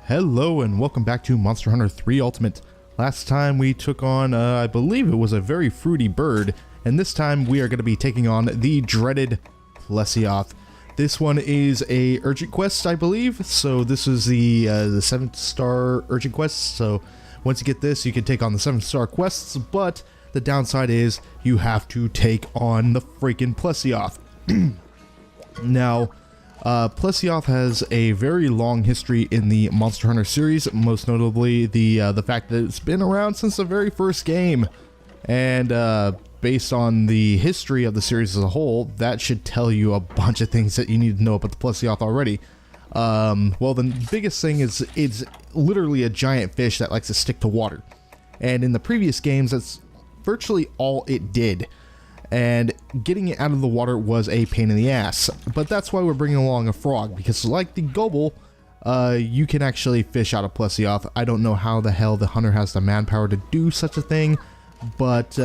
Hello and welcome back to Monster Hunter 3 Ultimate. Last time we took on, I believe it was a very fruity bird, and this time we are going to be taking on the dreaded Plesioth. This one is a urgent quest, I believe, so this is the 7th star urgent quest, so once you get this you can take on the 7th star quests, but the downside is you have to take on the freaking Plesioth. Now, Plesioth has a very long history in the Monster Hunter series, most notably the fact that it's been around since the very first game. And based on the history of the series as a whole, that should tell you a bunch of things that you need to know about the Plesioth already. Well, the biggest thing is it's literally a giant fish that likes to stick to water. And in the previous games, that's virtually all it did. And getting it out of the water was a pain in the ass. But that's why we're bringing along a frog, because like the Gobble, you can actually fish out of Plesioth. I don't know how the hell the hunter has the manpower to do such a thing, but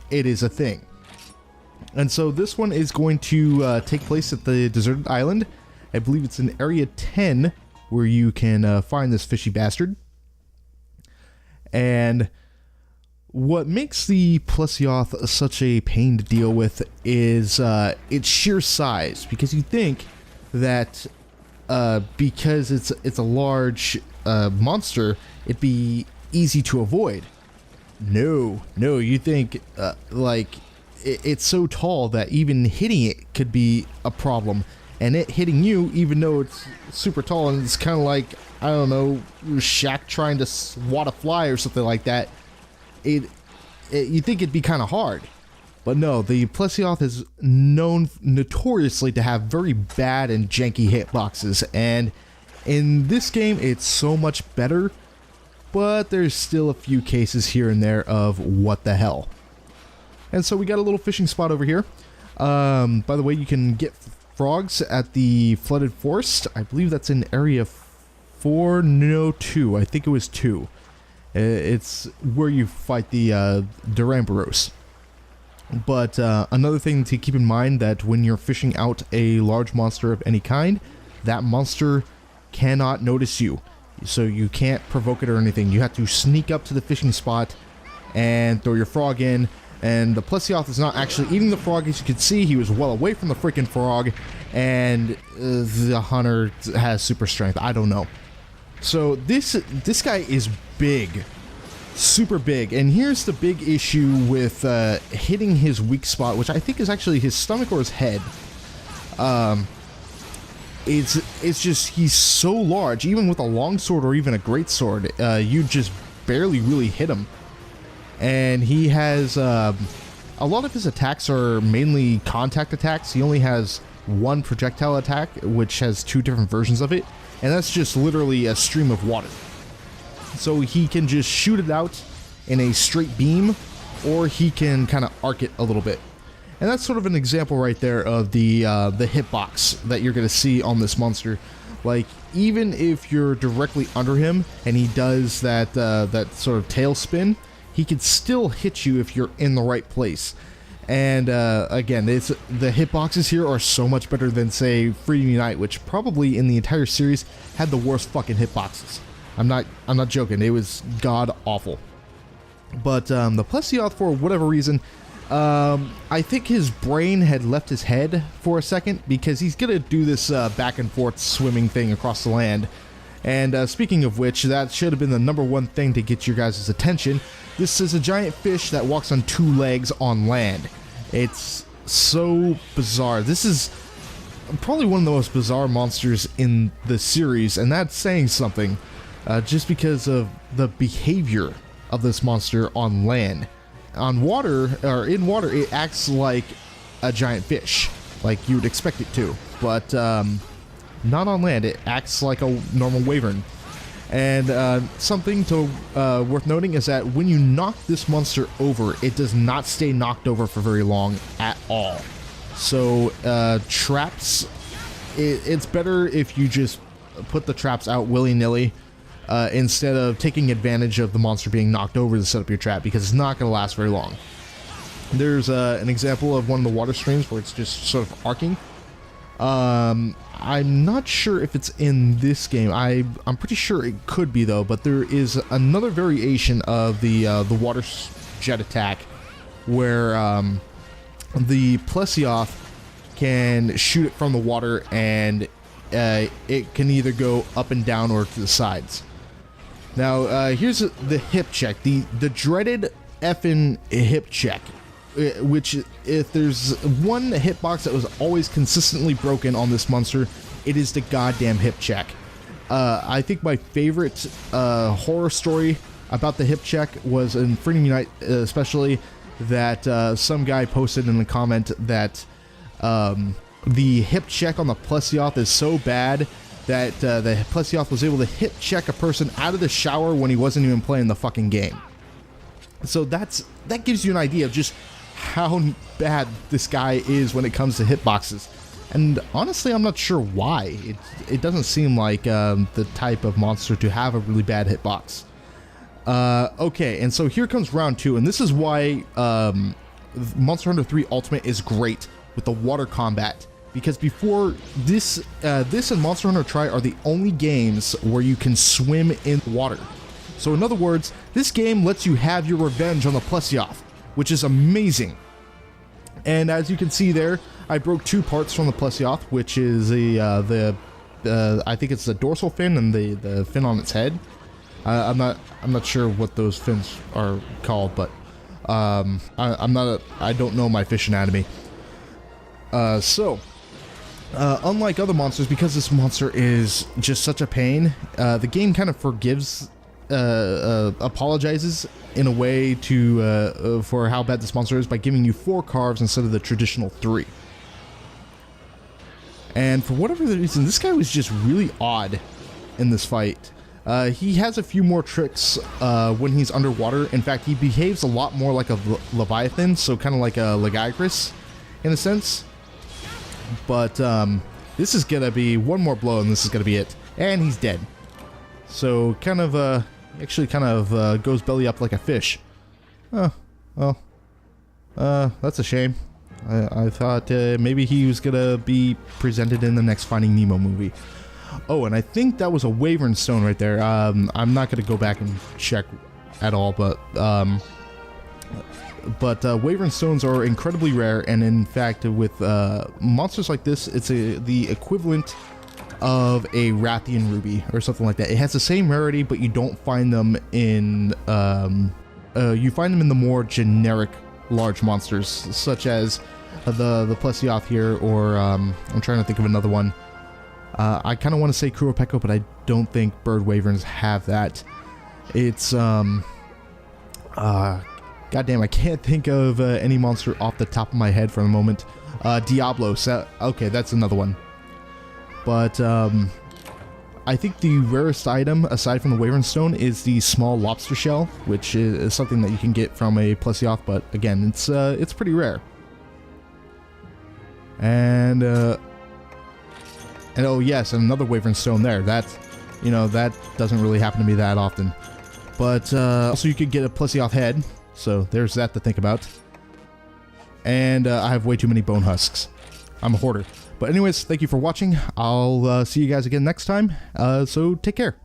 it is a thing. And so this one is going to take place at the deserted island. I believe it's in Area 10 where you can find this fishy bastard. And what makes the Plesioth such a pain to deal with is its sheer size, because you think that because it's a large monster, it'd be easy to avoid. No, you think like it's so tall that even hitting it could be a problem, and it hitting you, even though it's super tall, and it's kind of like, I don't know, Shaq trying to swat a fly or something like that. You think it'd be kind of hard, but no, the Plesioth is notoriously to have very bad and janky hitboxes, and in this game it's so much better, but there's still a few cases here and there of what the hell. And so we got a little fishing spot over here. By the way, you can get frogs at the flooded forest. I believe that's in area 4, no 2, I think it was 2. It's where you fight the Duramboros. But another thing to keep in mind, that when you're fishing out a large monster of any kind, that monster cannot notice you. So you can't provoke it or anything. You have to sneak up to the fishing spot and throw your frog in. And the Plesioth is not actually eating the frog. As you can see, he was well away from the freaking frog. And the hunter has super strength. I don't know. So this guy is big, super big, and here's the big issue with hitting his weak spot, which I think is actually his stomach or his head. It's just, he's so large, even with a long sword or even a great sword, you just barely really hit him. And he has a lot of his attacks are mainly contact attacks. He only has one projectile attack, which has 2 different versions of it. And that's just literally a stream of water. So he can just shoot it out in a straight beam, or he can kind of arc it a little bit. And that's sort of an example right there of the hitbox that you're going to see on this monster. Like, even if you're directly under him and he does that sort of tail spin, he can still hit you if you're in the right place. And again, the hitboxes here are so much better than, say, Freedom Unite, which probably in the entire series had the worst fucking hitboxes. I'm not joking. It was god awful. But the Plesioth, for whatever reason, I think his brain had left his head for a second, because he's gonna do this back and forth swimming thing across the land. And speaking of which, that should have been the #1 thing to get your guys' attention. This is a giant fish that walks on 2 legs on land. It's so bizarre. This is probably one of the most bizarre monsters in the series, and that's saying something, just because of the behavior of this monster on land. On water, or in water, it acts like a giant fish, like you would expect it to, but not on land. It acts like a normal wyvern. And something to worth noting is that when you knock this monster over, it does not stay knocked over for very long at all. So traps, it's better if you just put the traps out willy-nilly instead of taking advantage of the monster being knocked over to set up your trap, because it's not going to last very long. There's an example of one of the water streams where it's just sort of arcing. I'm not sure if it's in this game. I'm pretty sure it could be though, but there is another variation of the water jet attack where the Plesioth can shoot it from the water, and it can either go up and down or to the sides. Now, here's the hip check, the dreaded effing hip check, which if there's one hitbox that was always consistently broken on this monster, it is the goddamn hip check. I think my favorite horror story about the hip check was in Freedom Unite, especially that some guy posted in the comment that the hip check on the Plesioth is so bad that the Plesioth was able to hip check a person out of the shower when he wasn't even playing the fucking game. So that gives you an idea of just how bad this guy is when it comes to hitboxes. And honestly, I'm not sure why. It doesn't seem like the type of monster to have a really bad hitbox. Okay, and so here comes round 2, and this is why Monster Hunter 3 Ultimate is great with the water combat. Because before this, this and Monster Hunter Tri are the only games where you can swim in water. So in other words, this game lets you have your revenge on the Plesioth, which is amazing. And as you can see there, I broke 2 parts from the Plesioth, which is I think it's the dorsal fin and the fin on its head. I'm not sure what those fins are called, but I don't know my fish anatomy. Unlike other monsters, because this monster is just such a pain, the game kind of forgives, apologizes in a way to for how bad this monster is by giving you 4 carves instead of the traditional 3. And for whatever reason, this guy was just really odd in this fight. He has a few more tricks when he's underwater. In fact, he behaves a lot more like a Leviathan, so kind of like a Lagiacrus in a sense. But this is gonna be one more blow, and this is gonna be it. And he's dead. So kind of actually kind of goes belly up like a fish. Oh, well, that's a shame. I thought maybe he was gonna be presented in the next Finding Nemo movie. Oh, and I think that was a Wyvern Stone right there. I'm not gonna go back and check at all, but Wyvern Stones are incredibly rare, and in fact, with monsters like this, it's the equivalent of a Rathian Ruby or something like that. It has the same rarity, but you don't find them in you find them in the more generic large monsters, such as the Plesioth here, or I'm trying to think of another one. I kind of want to say Qurupeco, but I don't think bird wyverns have that. It's goddamn, I can't think of any monster off the top of my head for the moment. Diablo, okay, that's another one. But I think the rarest item, aside from the Wyvern Stone, is the small lobster shell, which is something that you can get from a Plesioth, but again, it's pretty rare. And oh yes, and another Wyvern Stone there. That doesn't really happen to me that often. But also you could get a Plesioth head, so there's that to think about. And I have way too many bone husks. I'm a hoarder. But anyways, thank you for watching. I'll see you guys again next time. So take care.